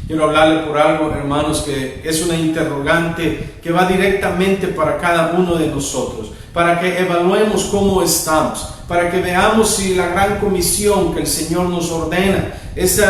Quiero hablarle por algo, hermanos, que es una interrogante que va directamente para cada uno de nosotros, para que evaluemos cómo estamos, para que veamos si la gran comisión que el Señor nos ordena, ese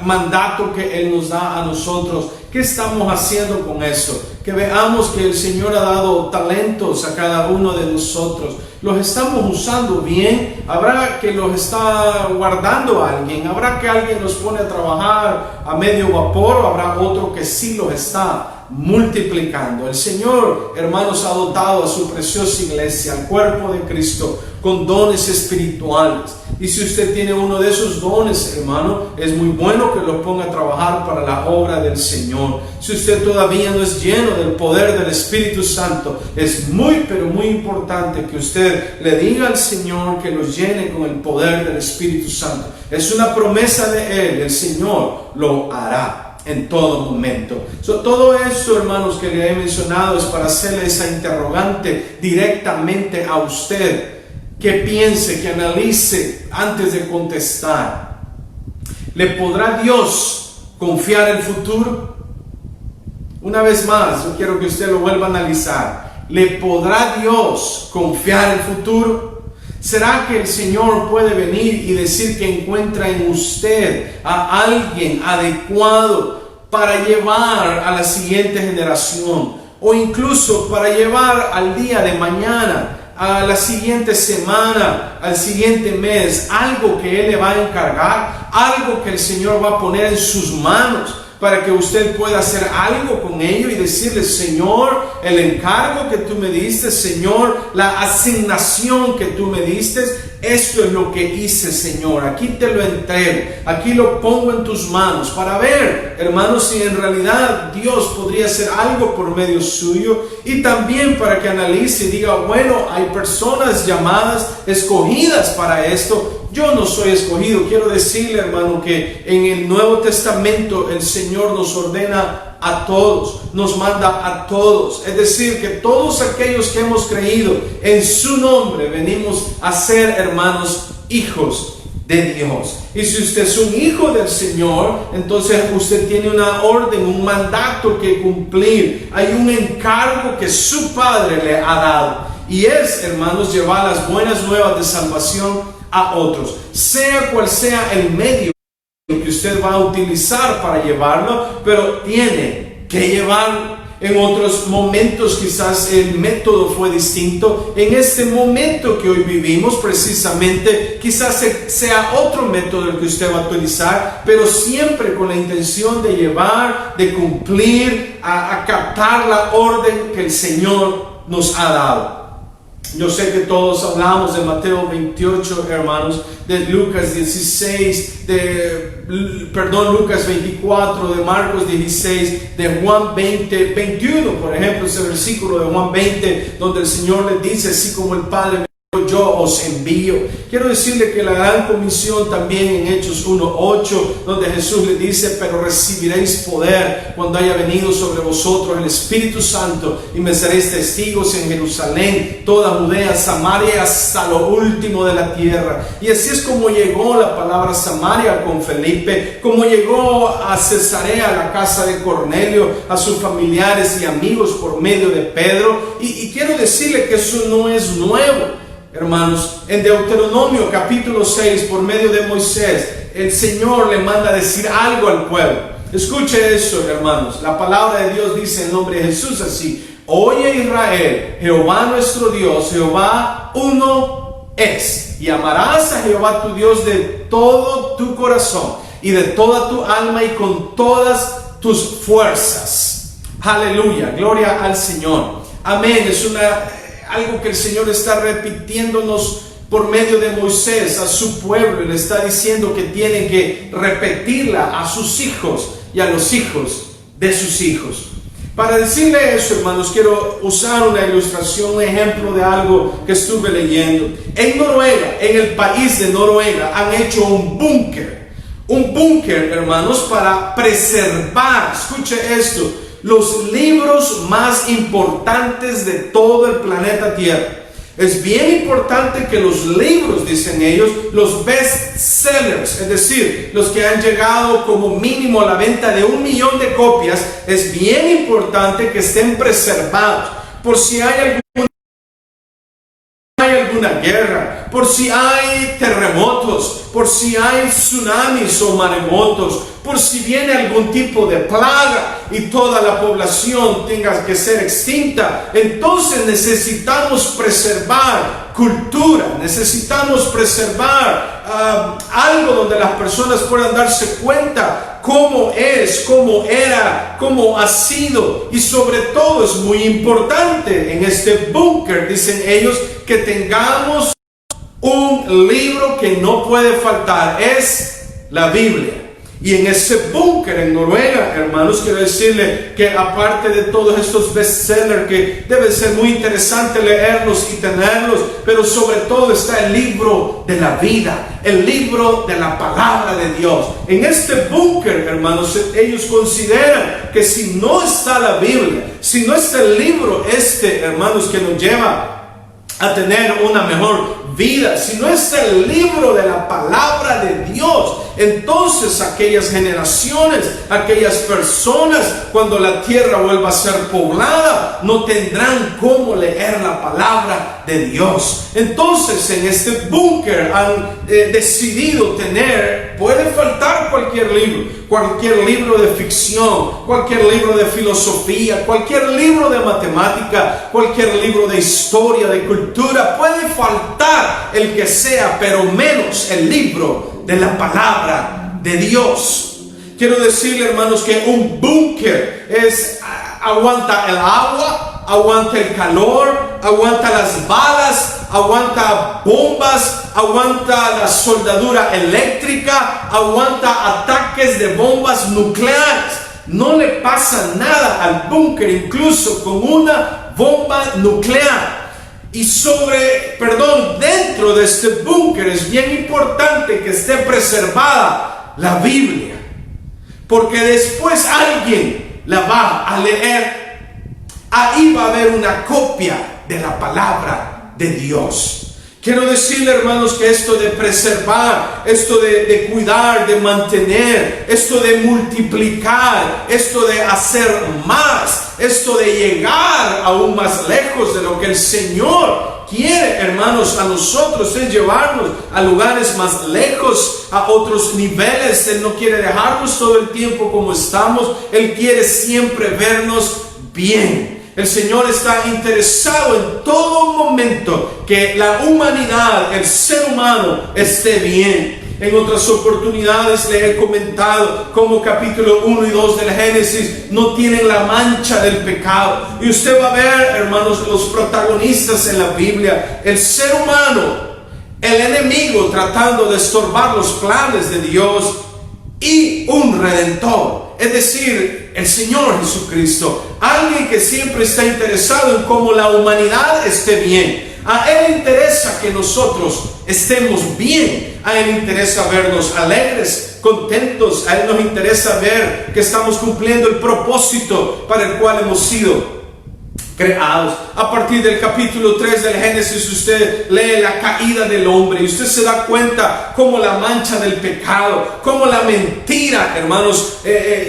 mandato que Él nos da a nosotros, ¿qué estamos haciendo con eso? Que veamos que el Señor ha dado talentos a cada uno de nosotros. ¿Los estamos usando bien? ¿Habrá que los está guardando alguien? ¿Habrá que alguien los pone a trabajar a medio vapor? ¿O habrá otro que sí los está multiplicando? El Señor, hermanos, ha dotado a su preciosa iglesia, al cuerpo de Cristo, con dones espirituales. Y si usted tiene uno de esos dones, hermano, es muy bueno que lo ponga a trabajar para la obra del Señor. Si usted todavía no es lleno del poder del Espíritu Santo, es muy, pero muy importante que usted le diga al Señor que los llene con el poder del Espíritu Santo. Es una promesa de Él, el Señor lo hará en todo momento. Todo esto, hermanos, que le he mencionado es para hacerle esa interrogante directamente a usted, que piense, que analice antes de contestar. ¿Le podrá Dios confiar el futuro? Una vez más, yo quiero que usted lo vuelva a analizar. ¿Le podrá Dios confiar el futuro? ¿Será que el Señor puede venir y decir que encuentra en usted a alguien adecuado para llevar a la siguiente generación, o incluso para llevar al día de mañana, a la siguiente semana, al siguiente mes, algo que Él le va a encargar, algo que el Señor va a poner en sus manos para que usted pueda hacer algo con ello y decirle: Señor, el encargo que tú me diste, Señor, la asignación que tú me diste, esto es lo que hice, Señor, aquí te lo entrego, aquí lo pongo en tus manos, para ver, hermanos, si en realidad Dios podría hacer algo por medio suyo, y también para que analice y diga: bueno, hay personas llamadas, escogidas para esto. Yo no soy escogido. Quiero decirle, hermano, que en el Nuevo Testamento el Señor nos ordena a todos, nos manda a todos. Es decir, que todos aquellos que hemos creído en su nombre venimos a ser, hermanos, hijos de Dios. Y si usted es un hijo del Señor, entonces usted tiene una orden, un mandato que cumplir. Hay un encargo que su Padre le ha dado, y es, hermanos, llevar las buenas nuevas de salvación a otros, sea cual sea el medio que usted va a utilizar para llevarlo, pero tiene que llevarlo. En otros momentos quizás el método fue distinto. En este momento que hoy vivimos, precisamente, quizás sea otro método el que usted va a utilizar, pero siempre con la intención de llevar, de cumplir, a captar la orden que el Señor nos ha dado. Yo sé que todos hablamos de Mateo 28, hermanos, de Lucas 16, Lucas 24, de Marcos 16, de Juan 20, 21, por ejemplo, ese versículo de Juan 20, donde el Señor le dice: así como el Padre me envió, yo os envío. Quiero decirle que la gran comisión también en Hechos 1:8, donde Jesús le dice: pero recibiréis poder cuando haya venido sobre vosotros el Espíritu Santo, y me seréis testigos en Jerusalén, toda Judea, Samaria, hasta lo último de la tierra. Y así es como llegó la palabra Samaria con Felipe, como llegó a Cesarea, a la casa de Cornelio, a sus familiares y amigos por medio de Pedro. Y quiero decirle que eso no es nuevo, hermanos. En Deuteronomio capítulo 6, por medio de Moisés, el Señor le manda a decir algo al pueblo. Escuche eso, hermanos. La palabra de Dios dice en nombre de Jesús así: oye, Israel, Jehová nuestro Dios, Jehová uno es, y amarás a Jehová tu Dios de todo tu corazón y de toda tu alma y con todas tus fuerzas. Aleluya, gloria al Señor. Amén. Es algo que el Señor está repitiéndonos por medio de Moisés a su pueblo, y le está diciendo que tienen que repetirla a sus hijos y a los hijos de sus hijos. Para decirle eso, hermanos, quiero usar una ilustración, un ejemplo de algo que estuve leyendo. En Noruega, en el país de Noruega, han hecho un búnker, hermanos, para preservar, escuche esto, los libros más importantes de todo el planeta Tierra. Es bien importante que los libros, dicen ellos, los best sellers, es decir, los que han llegado como mínimo a la venta de 1 millón de copias, es bien importante que estén preservados por si hay alguna guerra, por si hay terremotos, por si hay tsunamis o maremotos, por si viene algún tipo de plaga y toda la población tenga que ser extinta. Entonces necesitamos preservar cultura, necesitamos preservar algo donde las personas puedan darse cuenta cómo es, cómo era, cómo ha sido. Y sobre todo es muy importante en este búnker, dicen ellos, que tengamos un libro que no puede faltar, es la Biblia. Y en ese búnker en Noruega, hermanos, quiero decirle que aparte de todos estos bestsellers que debe ser muy interesante leerlos y tenerlos, pero sobre todo está el libro de la vida, el libro de la palabra de Dios. En este búnker, hermanos, ellos consideran que si no está la Biblia, si no está el libro hermanos, que nos lleva a tener una mejor vida, si no está el libro de la palabra de Dios, entonces aquellas generaciones, aquellas personas, cuando la tierra vuelva a ser poblada, no tendrán cómo leer la palabra de Dios. Entonces en este búnker han decidido tener, puede faltar cualquier libro de ficción, cualquier libro de filosofía, cualquier libro de matemática, cualquier libro de historia, de cultura, puede faltar el que sea, pero menos el libro de la palabra de Dios. Quiero decirle, hermanos, que un búnker aguanta el agua, aguanta el calor, aguanta las balas, aguanta bombas, aguanta la soldadura eléctrica, aguanta ataques de bombas nucleares. No le pasa nada al búnker, incluso con una bomba nuclear. Y dentro de este búnker es bien importante que esté preservada la Biblia, porque después alguien la va a leer. Ahí va a haber una copia de la palabra de Dios. Quiero decirle, hermanos, que esto de preservar, esto de cuidar, de mantener, esto de multiplicar, esto de hacer más, esto de llegar aún más lejos de lo que el Señor quiere, hermanos, a nosotros es llevarnos a lugares más lejos, a otros niveles. Él no quiere dejarnos todo el tiempo como estamos. Él quiere siempre vernos bien. El Señor está interesado en todo momento que la humanidad, el ser humano, esté bien. En otras oportunidades le he comentado cómo capítulo 1 y 2 del Génesis no tienen la mancha del pecado. Y usted va a ver, hermanos, los protagonistas en la Biblia, el ser humano, el enemigo tratando de estorbar los planes de Dios, y un redentor, es decir, el Señor Jesucristo, alguien que siempre está interesado en cómo la humanidad esté bien. A Él interesa que nosotros estemos bien, a Él interesa vernos alegres, contentos, a Él nos interesa ver que estamos cumpliendo el propósito para el cual hemos sido creados. A partir del capítulo 3 del Génesis usted lee la caída del hombre y usted se da cuenta cómo la mancha del pecado, cómo la mentira, hermanos,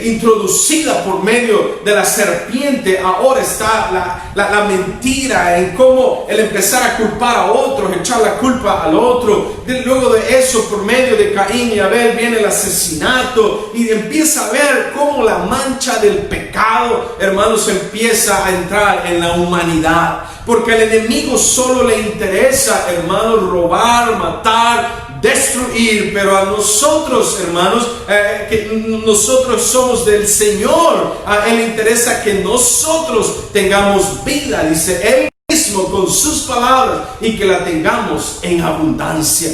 introducida por medio de la serpiente, ahora está la mentira en cómo el empezar a culpar a otros, echar la culpa al otro. Luego de eso, por medio de Caín y Abel, viene el asesinato y empieza a ver cómo la mancha del pecado, hermanos, empieza a entrar en la humanidad, porque al enemigo solo le interesa, hermanos, robar, matar, destruir, pero a nosotros, hermanos, que nosotros somos del Señor, a Él interesa que nosotros tengamos vida, dice Él mismo con sus palabras, y que la tengamos en abundancia.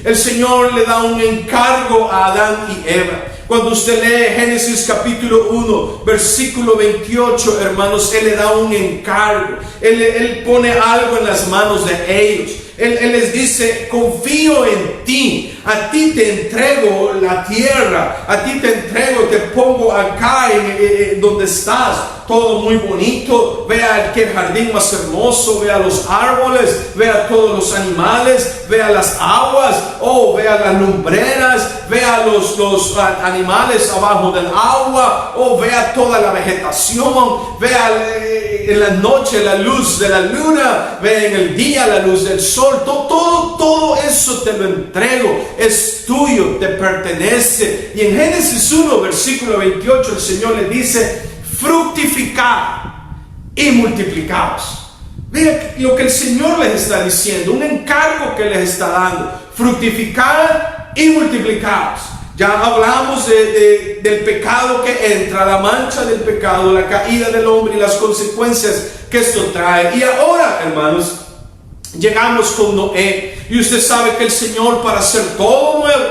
El Señor le da un encargo a Adán y Eva. Cuando usted lee Génesis capítulo 1, versículo 28, hermanos, Él le da un encargo. Él pone algo en las manos de ellos. Él les dice: confío en ti. a ti te entrego la tierra, a ti te entrego, te pongo acá donde estás, todo muy bonito, vea qué jardín más hermoso, vea los árboles, vea todos los animales, vea las aguas, vea las lumbreras, vea los animales abajo del agua, vea toda la vegetación, vea en la noche la luz de la luna, vea en el día la luz del sol, todo eso te lo entrego, es tuyo, te pertenece. Y en Génesis 1, versículo 28, el Señor le dice: fructificad y multiplicaos. Mira lo que el Señor les está diciendo, un encargo que les está dando: fructificad y multiplicaos. Ya hablamos del pecado que entra, la mancha del pecado, la caída del hombre y las consecuencias que esto trae. Y ahora, hermanos, llegamos con Noé. Y usted sabe que el Señor, para hacer todo nuevo,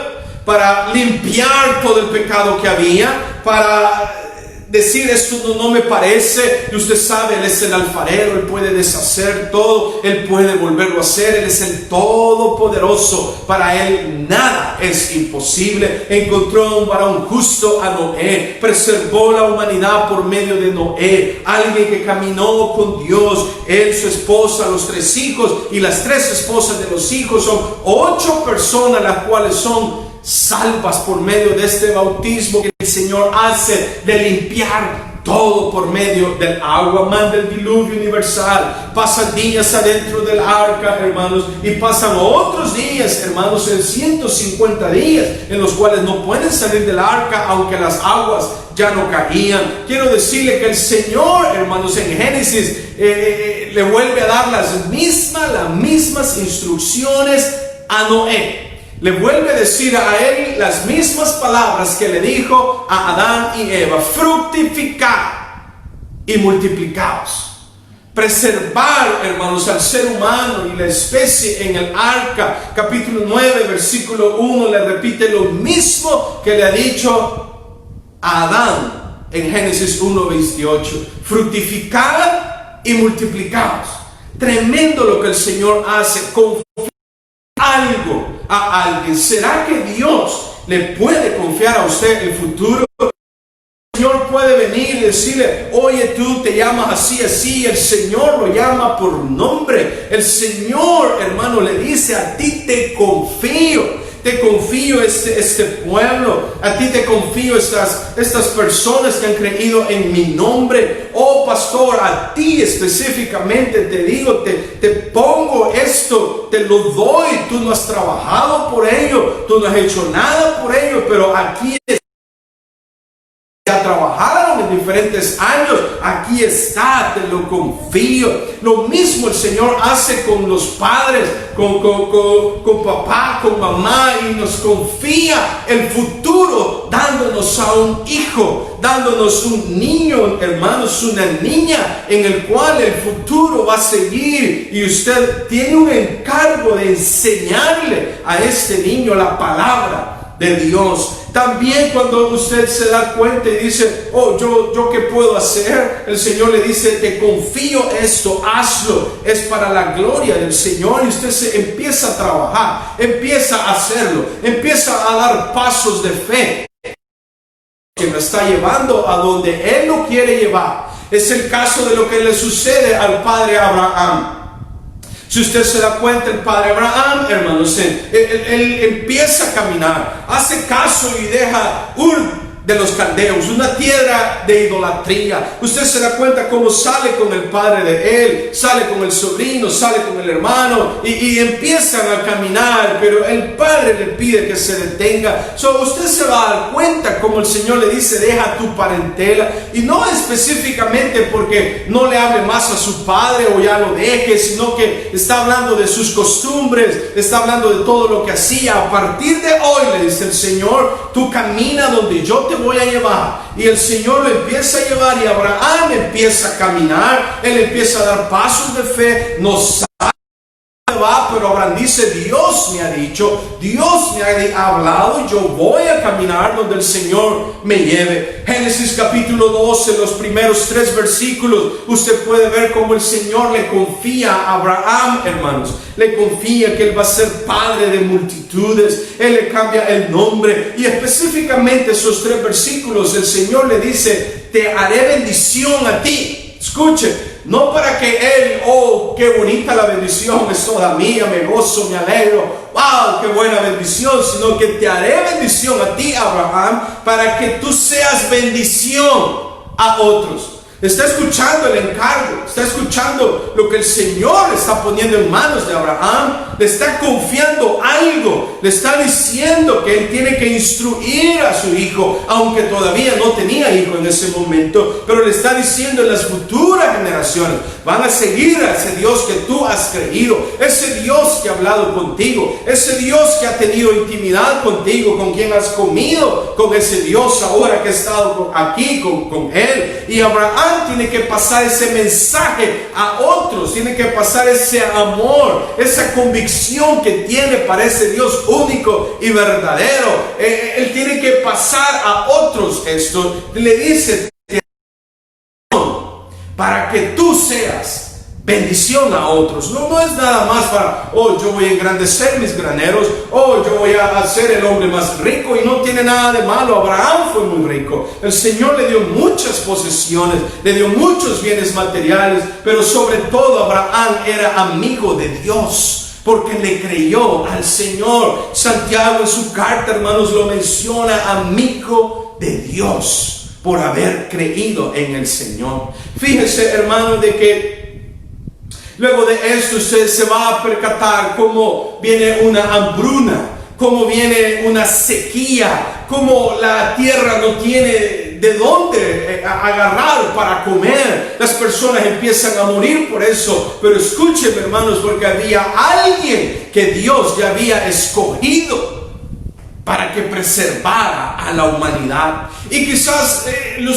para limpiar todo el pecado que había, para decir esto no me parece, y usted sabe, Él es el alfarero, Él puede deshacer todo, Él puede volverlo a hacer, Él es el todopoderoso, para Él nada es imposible. Encontró a un varón justo, a Noé, preservó la humanidad por medio de Noé, alguien que caminó con Dios, él, su esposa, los 3 hijos y las 3 esposas de los hijos. Son 8 personas las cuales son salvas por medio de este bautismo que el Señor hace de limpiar todo por medio del agua. Manda el diluvio universal, pasan días adentro del arca, hermanos, y pasan otros días, hermanos, en 150 días en los cuales no pueden salir del arca aunque las aguas ya no caían. Quiero decirle que el Señor, hermanos, en Génesis le vuelve a dar las mismas instrucciones a Noé. Le vuelve a decir a él las mismas palabras que le dijo a Adán y Eva: fructificad y multiplicaos. Preservar, hermanos, al ser humano y la especie en el arca. Capítulo 9, versículo 1 le repite lo mismo que le ha dicho a Adán en Génesis 1, 28. Fructificad y multiplicaos. Tremendo lo que el Señor hace. Algo a alguien. ¿Será que Dios le puede confiar a usted el futuro? El Señor puede venir y decirle: oye, tú te llamas así. El Señor lo llama por nombre. El Señor, hermano, le dice: a ti te confío. Te confío este pueblo, a ti te confío estas personas que han creído en mi nombre. Oh pastor, a ti específicamente te digo, te pongo esto, te lo doy. Tú no has trabajado por ello, tú no has hecho nada por ello, pero aquí ya trabajaron en diferentes años, aquí está, te lo confío. Lo mismo el Señor hace con los padres, con papá, con mamá, y nos confía el futuro, dándonos a un hijo, dándonos un niño, hermanos, una niña, en el cual el futuro va a seguir, y usted tiene un encargo de enseñarle a este niño la palabra de Dios. También cuando usted se da cuenta y dice: oh, yo qué puedo hacer, el Señor le dice: te confío esto, hazlo, es para la gloria del Señor. Y usted se empieza a trabajar, empieza a hacerlo, empieza a dar pasos de fe que lo está llevando a donde Él lo quiere llevar. Es el caso de lo que le sucede al padre Abraham. Si usted se da cuenta, el padre Abraham, hermanos, él empieza a caminar, hace caso y deja Ur de los caldeos, una tierra de idolatría. Usted se da cuenta cómo sale con el padre de él, sale con el sobrino, sale con el hermano, y empiezan a caminar, pero el padre le pide que se detenga. Usted se va a dar cuenta como el Señor le dice: deja tu parentela, y no específicamente porque no le hable más a su padre o ya lo deje, sino que está hablando de sus costumbres, está hablando de todo lo que hacía. A partir de hoy, le dice el Señor, tú camina donde yo te voy a llevar. Y el Señor lo empieza a llevar, y Abraham empieza a caminar, él empieza a dar pasos de fe, no sabe dónde va, pero Abraham dice: Dios Dios me ha dicho, Dios me ha hablado y yo voy a caminar donde el Señor me lleve. Génesis capítulo 12, los primeros 3 versículos, usted puede ver cómo el Señor le confía a Abraham, hermanos. Le confía que él va a ser padre de multitudes. Él le cambia el nombre y específicamente esos 3 versículos el Señor le dice: te haré bendición a ti. Escuche, no para que él, oh, qué bonita la bendición, es toda mía, me gozo, me alegro, wow, qué buena bendición, sino que te haré bendición a ti, Abraham, para que tú seas bendición a otros. Está escuchando el encargo, está escuchando lo que el Señor está poniendo en manos de Abraham, le está confiando algo, le está diciendo que él tiene que instruir a su hijo, aunque todavía no tenía hijo en ese momento, pero le está diciendo en las futuras generaciones van a seguir a ese Dios que tú has creído, ese Dios que ha hablado contigo, ese Dios que ha tenido intimidad contigo, con quien has comido con ese Dios ahora que ha estado aquí con él. Y Abraham tiene que pasar ese mensaje a otros, tiene que pasar ese amor, esa convicción que tiene para ese Dios único y verdadero. Él tiene que pasar a otros esto. Le dice: para que tú seas bendición a otros. No es nada más para, oh, yo voy a engrandecer mis graneros, oh, yo voy a ser el hombre más rico, y no tiene nada de malo. Abraham fue muy rico. El Señor le dio muchas posesiones, le dio muchos bienes materiales, pero sobre todo Abraham era amigo de Dios, porque le creyó al Señor. Santiago en su carta, hermanos, lo menciona: amigo de Dios, por haber creído en el Señor. Fíjese, hermano, de que luego de esto usted se va a percatar cómo viene una hambruna, cómo viene una sequía, cómo la tierra no tiene de dónde agarrar para comer. Las personas empiezan a morir por eso. Pero escúcheme, hermanos, porque había alguien que Dios ya había escogido para que preservara a la humanidad. Y quizás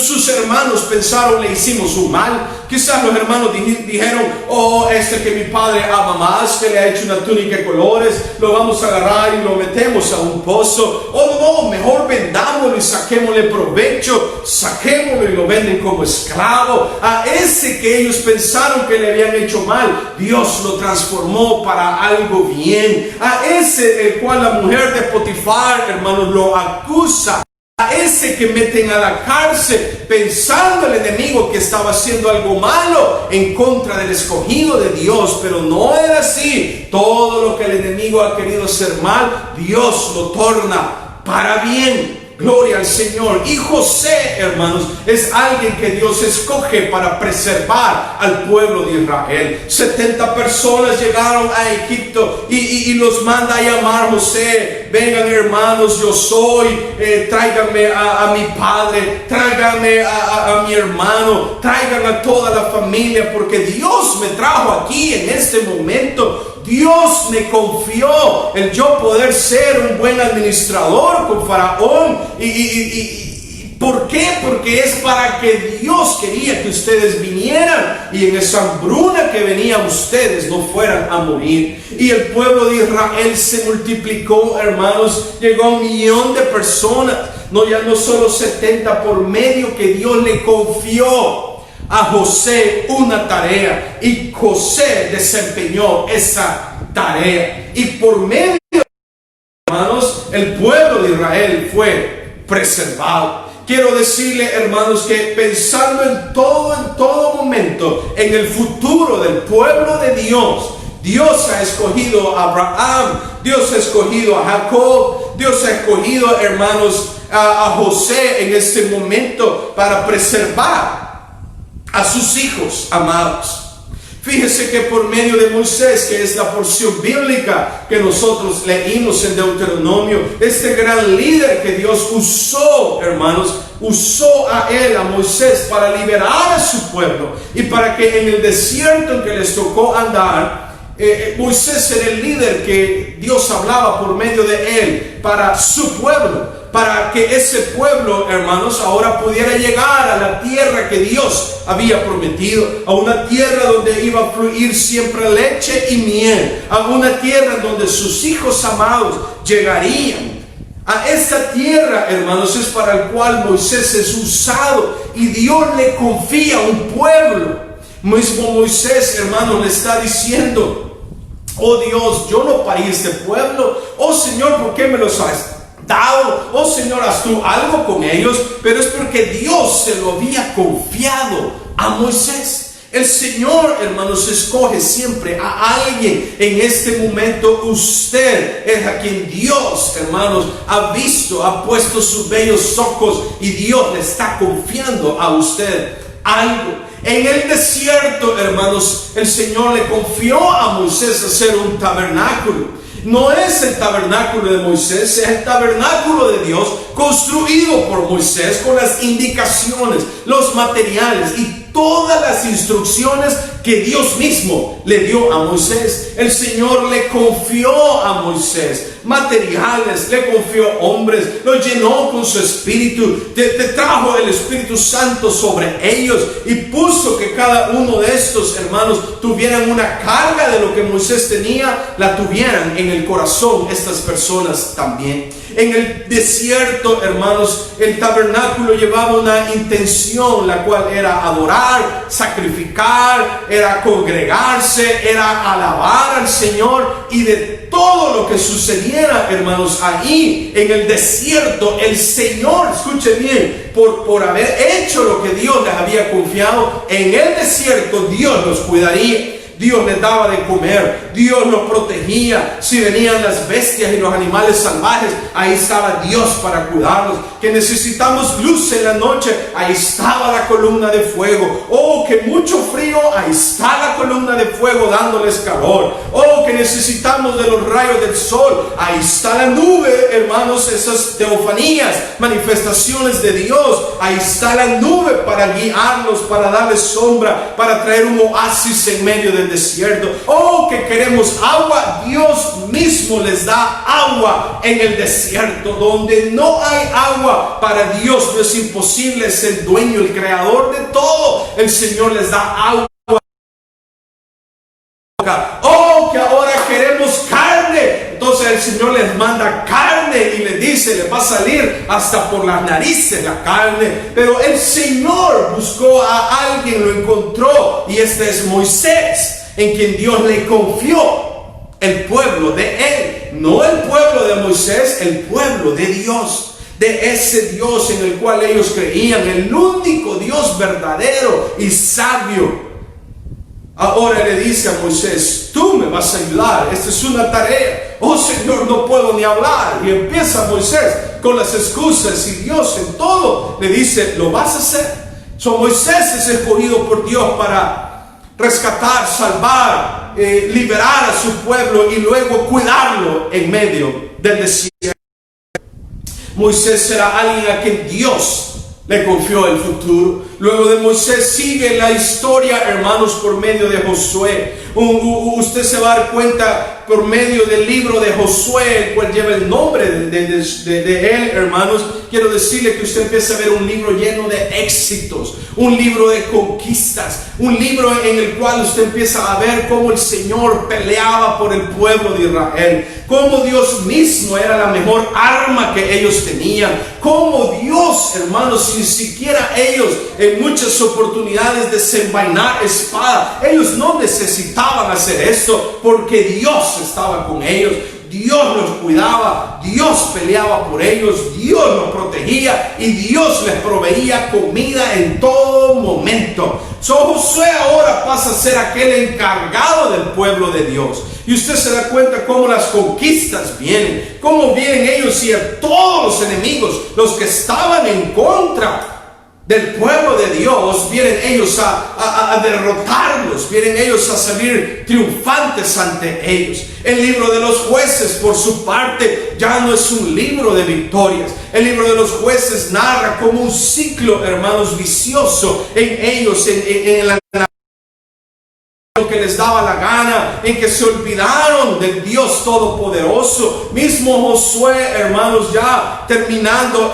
sus hermanos pensaron: le hicimos un mal. Quizás los hermanos dijeron: oh, que mi padre ama más, que le ha hecho una túnica de colores, lo vamos a agarrar y lo metemos a un pozo. Oh, no, mejor vendámoslo y saquémosle provecho, saquémoslo y lo venden como esclavo. A ese que ellos pensaron que le habían hecho mal, Dios lo transformó para algo bien. A ese el cual la mujer de Potifar, hermanos, lo acusa, a ese que meten a la cárcel pensando el enemigo que estaba haciendo algo malo en contra del escogido de Dios, pero no era así. Todo lo que el enemigo ha querido hacer mal, Dios lo torna para bien. Gloria al Señor. Y José, hermanos, es alguien que Dios escoge para preservar al pueblo de Israel. 70 personas llegaron a Egipto y los manda a llamar José: vengan, hermanos, yo soy, tráiganme a mi padre, tráiganme a mi hermano, traigan a toda la familia, porque Dios me trajo aquí en este momento. Dios me confió el yo poder ser un buen administrador con Faraón. ¿Y por qué? Porque es para que Dios quería que ustedes vinieran y en esa hambruna que venía ustedes no fueran a morir. Y el pueblo de Israel se multiplicó, hermanos, llegó a 1 millón de personas. Ya no solo 70, por medio que Dios le confió a José una tarea, y José desempeñó esa tarea, y por medio, hermanos, el pueblo de Israel fue preservado. Quiero decirle, hermanos, que pensando en todo momento en el futuro del pueblo de Dios, Dios ha escogido a Abraham, Dios ha escogido a Jacob, Dios ha escogido, hermanos, a José en este momento para preservar a sus hijos amados. Fíjese que por medio de Moisés, que es la porción bíblica que nosotros leímos en Deuteronomio, este gran líder que Dios usó, hermanos, usó a él, a Moisés, para liberar a su pueblo, y para que en el desierto en que les tocó andar, Moisés era el líder que Dios hablaba por medio de él para su pueblo, para que ese pueblo, hermanos, ahora pudiera llegar a la tierra que Dios había prometido, a una tierra donde iba a fluir siempre leche y miel, a una tierra donde sus hijos amados llegarían. A esta tierra, hermanos, es para el cual Moisés es usado, y Dios le confía un pueblo. Mismo Moisés, hermanos, le está diciendo: oh Dios, yo no parí este pueblo. Oh Señor, ¿por qué me los has dado? Oh Señor, haz tú algo con ellos. Pero es porque Dios se lo había confiado a Moisés. El Señor, hermanos, escoge siempre a alguien. En este momento usted es a quien Dios, hermanos, ha visto, ha puesto sus bellos ojos, y Dios le está confiando a usted algo. En el desierto, hermanos, el Señor le confió a Moisés hacer un tabernáculo. No es el tabernáculo de Moisés, es el tabernáculo de Dios, construido por Moisés con las indicaciones, los materiales y todas las instrucciones que Dios mismo le dio a Moisés. El Señor le confió a Moisés materiales, le confió hombres, lo llenó con su espíritu, te trajo el Espíritu Santo sobre ellos, y puso que cada uno de estos hermanos tuvieran una carga de lo que Moisés tenía, la tuvieran en el corazón estas personas también. En el desierto, hermanos, el tabernáculo llevaba una intención, la cual era adorar, sacrificar, era congregarse, era alabar al Señor, y de todo lo que sucediera, hermanos, ahí en el desierto, el Señor, escuche bien, por haber hecho lo que Dios les había confiado, en el desierto Dios los cuidaría. Dios les daba de comer, Dios los protegía. Si venían las bestias y los animales salvajes, ahí estaba Dios para cuidarlos. Que necesitamos luz en la noche, ahí estaba la columna de fuego. Oh, que mucho frío, ahí está la columna de fuego dándoles calor. Oh, que necesitamos de los rayos del sol, ahí está la nube, hermanos, esas teofanías, manifestaciones de Dios. Ahí está la nube para guiarlos, para darles sombra, para traer un oasis en medio del desierto. Oh, que queremos agua, Dios mismo les da agua en el desierto. Donde no hay agua, para Dios no es imposible, es el dueño, el creador de todo. El Señor les da agua. Oh, que ahora queremos carne. Entonces el Señor les manda carne y les dice, les va a salir hasta por las narices la carne. Pero el Señor buscó a alguien, lo encontró, y este es Moisés, en quien Dios le confió el pueblo de él. No el pueblo de Moisés, el pueblo de Dios. De ese Dios en el cual ellos creían, el único Dios verdadero y sabio. Ahora le dice a Moisés, tú me vas a ayudar, esta es una tarea. Oh Señor, no puedo ni hablar. Y empieza Moisés con las excusas, y Dios en todo le dice, lo vas a hacer. Moisés es escogido por Dios para rescatar, salvar, liberar a su pueblo y luego cuidarlo en medio del desierto. Moisés será alguien a quien Dios le confió el futuro. Luego de Moisés sigue la historia, hermanos, por medio de Josué. Usted se va a dar cuenta por medio del libro de Josué, el cual lleva el nombre de él, hermanos. Quiero decirle que usted empieza a ver un libro lleno de éxitos, un libro de conquistas, un libro en el cual usted empieza a ver cómo el Señor peleaba por el pueblo de Israel, cómo Dios mismo era la mejor arma que ellos tenían, cómo Dios, hermanos, sin siquiera ellos en muchas oportunidades desenvainar espada, ellos no necesitaban hacer esto porque Dios estaba con ellos. Dios los cuidaba, Dios peleaba por ellos, Dios los protegía y Dios les proveía comida en todo momento. Josué ahora pasa a ser aquel encargado del pueblo de Dios. Y usted se da cuenta cómo las conquistas vienen, cómo vienen ellos y a todos los enemigos, los que estaban en contra del pueblo de Dios, vienen ellos a derrotarlos, vienen ellos a salir triunfantes ante ellos. El libro de los jueces, por su parte, ya no es un libro de victorias. El libro de los jueces narra como un ciclo, hermanos, vicioso en ellos, en la lo que les daba la gana, en que se olvidaron del Dios Todopoderoso. Mismo Josué, hermanos, ya terminando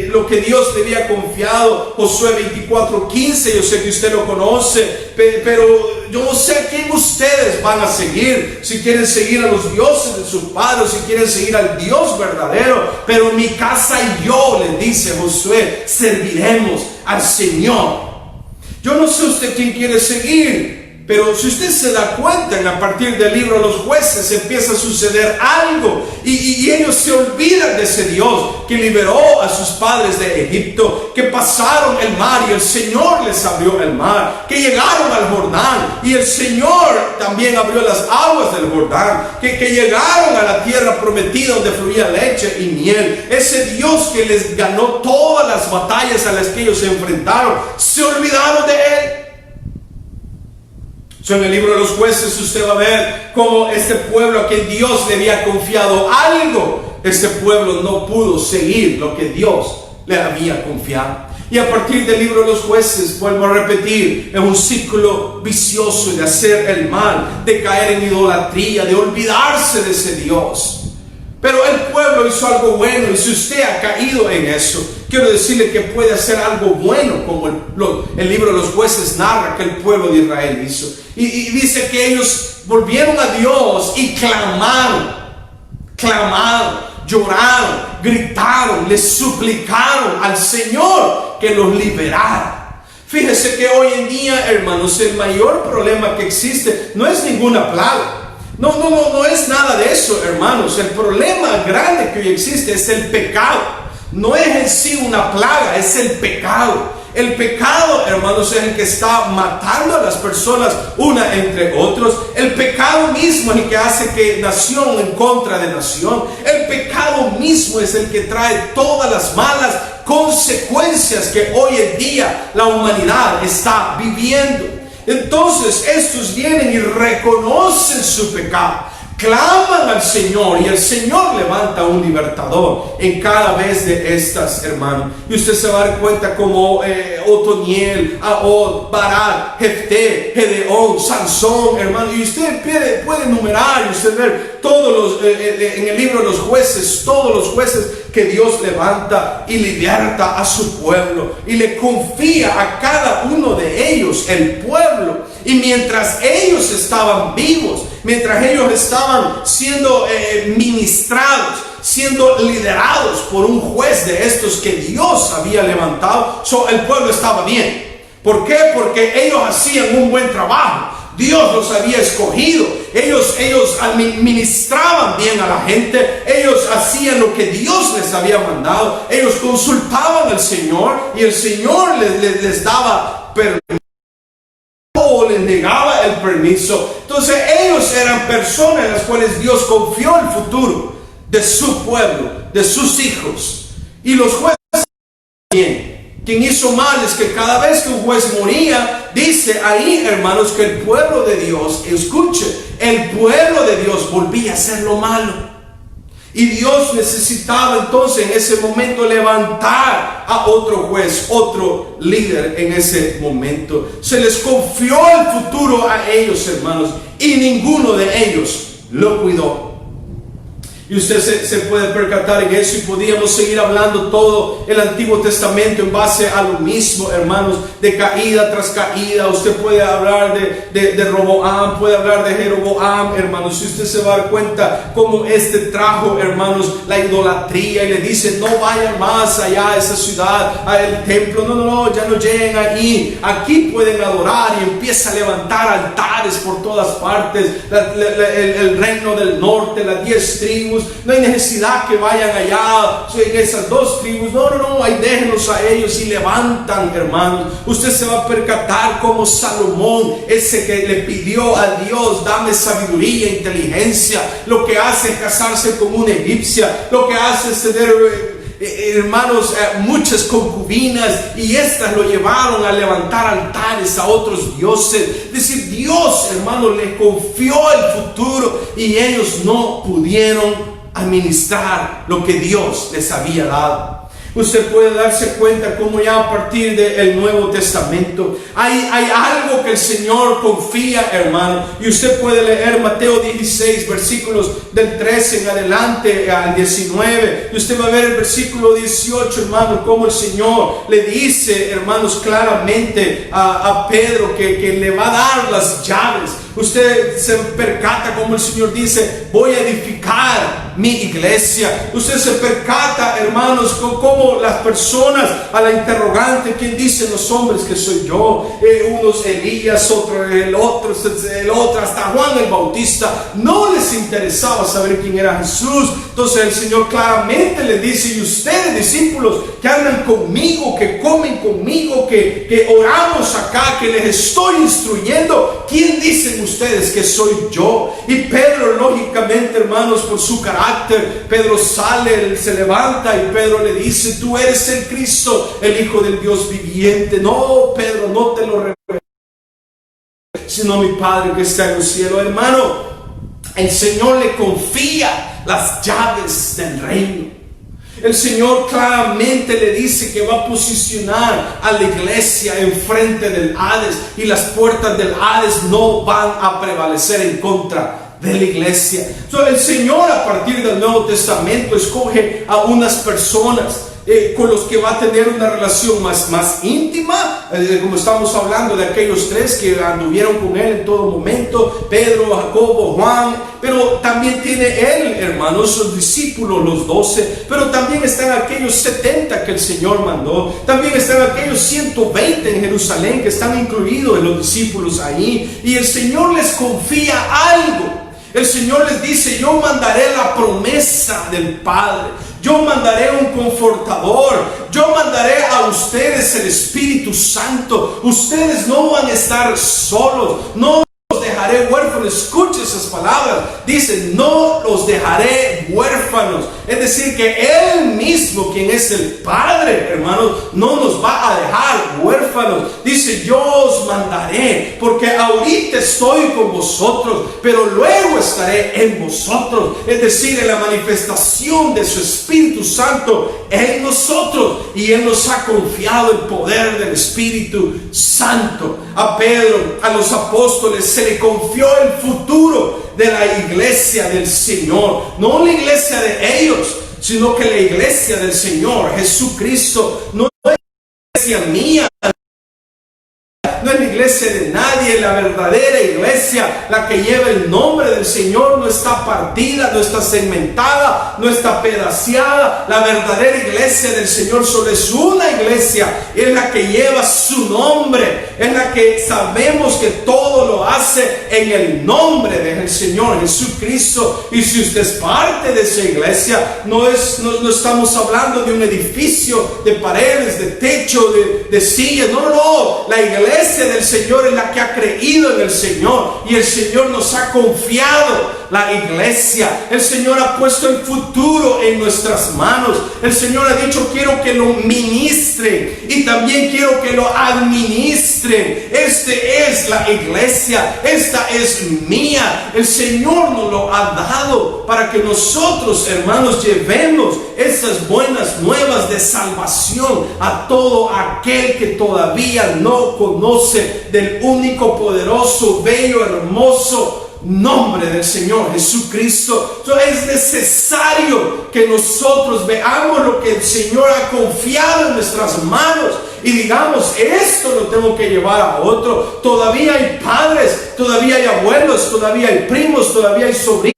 lo que Dios le había confiado, Josué 24:15, yo sé que usted lo conoce, pero yo no sé a quién ustedes van a seguir, si quieren seguir a los dioses de sus padres, si quieren seguir al Dios verdadero, pero mi casa y yo, les dice Josué, serviremos al Señor. Yo no sé usted quién quiere seguir, pero si usted se da cuenta, a partir del libro de los Jueces empieza a suceder algo y ellos se olvidan de ese Dios que liberó a sus padres de Egipto, que pasaron el mar y el Señor les abrió el mar, que llegaron al Jordán y el Señor también abrió las aguas del Jordán, que llegaron a la tierra prometida donde fluía leche y miel. Ese Dios que les ganó todas las batallas a las que ellos se enfrentaron, se olvidaron de Él. En el libro de los Jueces usted va a ver cómo este pueblo a quien Dios le había confiado algo, este pueblo no pudo seguir lo que Dios le había confiado. Y a partir del libro de los Jueces, vuelvo a repetir, es un círculo vicioso de hacer el mal, de caer en idolatría, de olvidarse de ese Dios. Pero el pueblo hizo algo bueno, y si usted ha caído en eso, quiero decirle que puede hacer algo bueno, como el libro de los Jueces narra que el pueblo de Israel hizo. Y dice que ellos volvieron a Dios y clamaron, lloraron, gritaron, le suplicaron al Señor que los liberara. Fíjese que hoy en día, hermanos, el mayor problema que existe no es ninguna plaga. No es nada de eso, hermanos. El problema grande que hoy existe es el pecado. No es en sí una plaga, es el pecado. El pecado, hermanos, es el que está matando a las personas una entre otros. El pecado mismo es el que hace que nación en contra de nación. El pecado mismo es el que trae todas las malas consecuencias que hoy en día la humanidad está viviendo. Entonces estos vienen y reconocen su pecado, claman al Señor y el Señor levanta un libertador en cada vez de estas, hermanos. Y usted se va a dar cuenta como Otoniel, Ahod, Barak, Jefté, Gedeón, Sansón, hermano. Y usted puede enumerar y usted ver todos en el libro de los Jueces, todos los jueces que Dios levanta y liberta a su pueblo y le confía a cada uno de ellos el pueblo. Y mientras ellos estaban vivos, mientras ellos estaban siendo ministrados, siendo liderados por un juez de estos que Dios había levantado, el pueblo estaba bien. ¿Por qué? Porque ellos hacían un buen trabajo. Dios los había escogido. Ellos administraban bien a la gente. Ellos hacían lo que Dios les había mandado. Ellos consultaban al Señor y el Señor les daba permiso o les negaba el permiso. Entonces ellos eran personas en las cuales Dios confió el futuro de su pueblo, de sus hijos. Y los jueces también. Quien hizo mal es que cada vez que un juez moría, dice ahí, hermanos, que el pueblo de Dios, escuche, el pueblo de Dios volvía a hacer lo malo. Y Dios necesitaba entonces en ese momento levantar a otro juez, otro líder en ese momento. Se les confió el futuro a ellos, hermanos, y ninguno de ellos lo cuidó. Y usted se puede percatar en eso, y podríamos seguir hablando todo el Antiguo Testamento en base a lo mismo, hermanos, de caída tras caída. Usted puede hablar de Roboam, puede hablar de Jeroboam, hermanos. Si usted se va a dar cuenta cómo trajo, hermanos, la idolatría, y le dice: no vayan más allá a esa ciudad, al templo, no, ya no lleguen ahí, aquí pueden adorar. Y empieza a levantar altares por todas partes, el reino del norte, las 10 tribus. No hay necesidad que vayan allá en esas 2 tribus. No, ahí déjenlos a ellos, y levantan, hermanos. Usted se va a percatar como Salomón, ese que le pidió a Dios: dame sabiduría e inteligencia, lo que hace es casarse con una egipcia, lo que hace es tener hermanos, muchas concubinas, y estas lo llevaron a levantar altares a otros dioses. Es decir, Dios, hermano, les confió el futuro y ellos no pudieron administrar lo que Dios les había dado. Usted puede darse cuenta cómo ya a partir del Nuevo Testamento hay algo que el Señor confía, hermano. Y usted puede leer Mateo 16, versículos del 13 en adelante al 19. Y usted va a ver el versículo 18, hermano, cómo el Señor le dice, hermanos, claramente a Pedro que le va a dar las llaves. Usted se percata como el Señor dice: voy a edificar mi iglesia. Usted se percata, hermanos, como las personas a la interrogante: ¿quién dicen los hombres que soy yo? Unos Elías, otro el otro, hasta Juan el Bautista. No les interesaba saber quién era Jesús. Entonces el Señor claramente le dice: y ustedes, discípulos, que andan conmigo, que comen conmigo, que oramos acá, que les estoy instruyendo, ¿quién dicen ustedes que soy yo? Y Pedro, lógicamente, hermanos, por su carácter, Pedro sale, se levanta y Pedro le dice: tú eres el Cristo, el Hijo del Dios viviente. No, Pedro, no te lo revelo, sino mi Padre que está en el cielo. Hermano, el Señor le confía las llaves del reino. El Señor claramente le dice que va a posicionar a la iglesia enfrente del Hades, y las puertas del Hades no van a prevalecer en contra de la iglesia. El Señor, a partir del Nuevo Testamento, escoge a unas personas con los que va a tener una relación más íntima, como estamos hablando de aquellos tres que anduvieron con él en todo momento: Pedro, Jacobo, Juan. Pero también tiene él, hermanos, sus discípulos, los 12. Pero también están aquellos 70 que el Señor mandó. También están aquellos 120 en Jerusalén que están incluidos en los discípulos ahí. Y el Señor les confía algo. El Señor les dice: yo mandaré la promesa del Padre, yo mandaré un confortador, yo mandaré a ustedes el Espíritu Santo. Ustedes no van a estar solos, no los dejaré huérfanos. Escuche esas palabras, dice: no los dejaré huérfanos. Es decir, que Él mismo, quien es el Padre, hermanos, no nos va a dejar huérfanos. Dice: yo os mandaré, porque ahorita estoy con vosotros, pero luego estaré en vosotros. Es decir, en la manifestación de su Espíritu Santo en nosotros. Y Él nos ha confiado el poder del Espíritu Santo. A Pedro, a los apóstoles, se le confió el futuro de la iglesia del Señor. No la iglesia de ellos, sino que la iglesia del Señor Jesucristo. No es la iglesia mía, no es la iglesia de nadie. La verdadera iglesia, la que lleva el nombre del Señor, no está partida, no está segmentada, no está pedaceada. La verdadera iglesia del Señor solo es una iglesia, es la que lleva su nombre, es la que sabemos que todo lo hace en el nombre del Señor Jesucristo. Y si usted es parte de esa iglesia, no estamos hablando de un edificio de paredes, de techo, de sillas. No, la iglesia del Señor es la que ha creído en el Señor, y el Señor nos ha confiado la iglesia. El Señor ha puesto el futuro en nuestras manos. El Señor ha dicho: quiero que lo ministren, y también quiero que lo administren. Este es la iglesia, esta es mía. El Señor nos lo ha dado para que nosotros, hermanos, llevemos esas buenas nuevas de salvación a todo aquel que todavía no conoce del único, poderoso, bello, hermoso nombre del Señor Jesucristo. Es necesario que nosotros veamos lo que el Señor ha confiado en nuestras manos y digamos: esto lo tengo que llevar a otro. Todavía hay padres, todavía hay abuelos, todavía hay primos, todavía hay sobrinos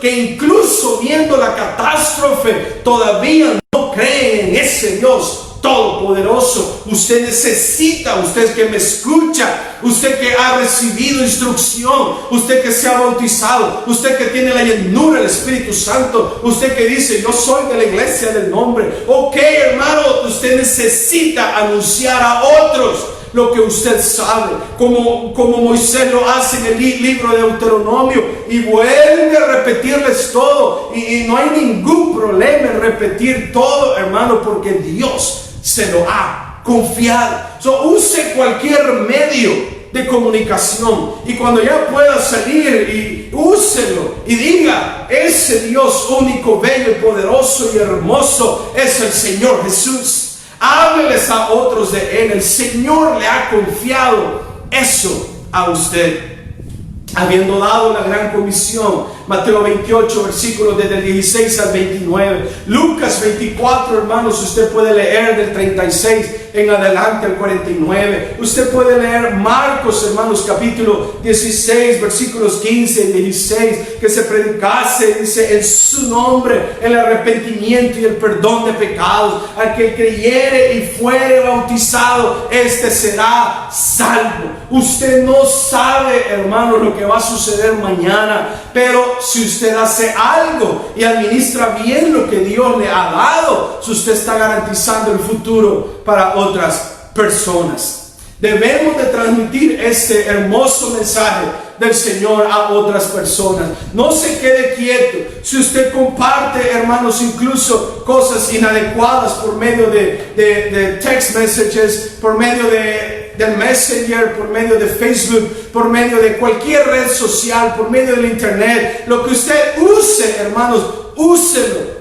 que incluso viendo la catástrofe todavía no creen en ese Dios todopoderoso. Usted necesita, usted que me escucha, usted que ha recibido instrucción, usted que se ha bautizado, usted que tiene la llenura del Espíritu Santo, usted que dice: yo soy de la iglesia del nombre. Ok, hermano, usted necesita anunciar a otros lo que usted sabe, como Moisés lo hace en el libro de Deuteronomio, y vuelve a repetirles todo, y no hay ningún problema en repetir todo, hermano, porque Dios se lo ha confiado. Use cualquier medio de comunicación. Y cuando ya pueda salir, y úselo y diga: ese Dios único, bello, poderoso y hermoso es el Señor Jesús. Hábleles a otros de Él. El Señor le ha confiado eso a usted. Habiendo dado la gran comisión, Mateo 28, versículos desde el 16 al 29. Lucas 24, hermanos, usted puede leer del 36 en adelante al 49. Usted puede leer Marcos, hermanos, capítulo 16, versículos 15 y 16, que se predicase, dice, en su nombre el arrepentimiento y el perdón de pecados. Al que creyere y fuere bautizado, este será salvo. Usted no sabe, hermanos, lo que va a suceder mañana, pero si usted hace algo y administra bien lo que Dios le ha dado, usted está garantizando el futuro para otras personas. Debemos de transmitir este hermoso mensaje del Señor a otras personas. No se quede quieto. Si usted comparte, hermanos, incluso cosas inadecuadas por medio de text messages, por medio del Messenger, por medio de Facebook, por medio de cualquier red social, por medio del internet, lo que usted use, hermanos, úselo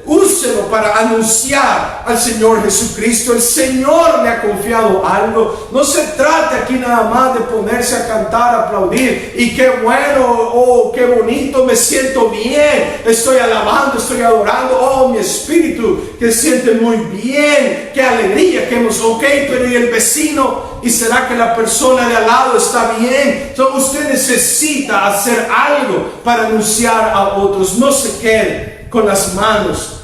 para anunciar al Señor Jesucristo. El Señor le ha confiado algo. No se trata aquí nada más de ponerse a cantar, a aplaudir y qué bueno, oh, qué bonito, me siento bien, estoy alabando, estoy adorando, oh, mi espíritu que siente muy bien, qué alegría que hemos, ok, pero ¿y el vecino? ¿Y será que la persona de al lado está bien? Entonces usted necesita hacer algo para anunciar a otros. No se quede con las manos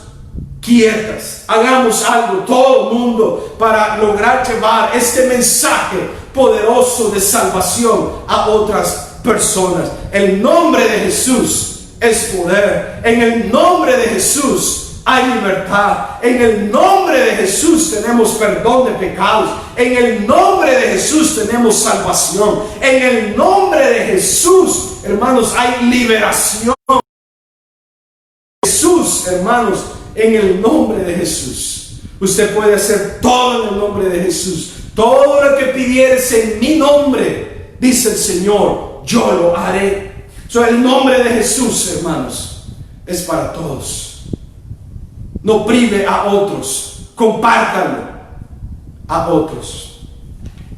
quietas. Hagamos algo, todo el mundo, para lograr llevar este mensaje poderoso de salvación a otras personas. El nombre de Jesús es poder. En el nombre de Jesús hay libertad. En el nombre de Jesús tenemos perdón de pecados. En el nombre de Jesús tenemos salvación. En el nombre de Jesús, hermanos, hay liberación. Jesús, hermanos, en el nombre de Jesús. Usted puede hacer todo en el nombre de Jesús. Todo lo que pidieres en mi nombre, dice el Señor, yo lo haré. El nombre de Jesús, hermanos, es para todos. No prive a otros, compártanlo a otros.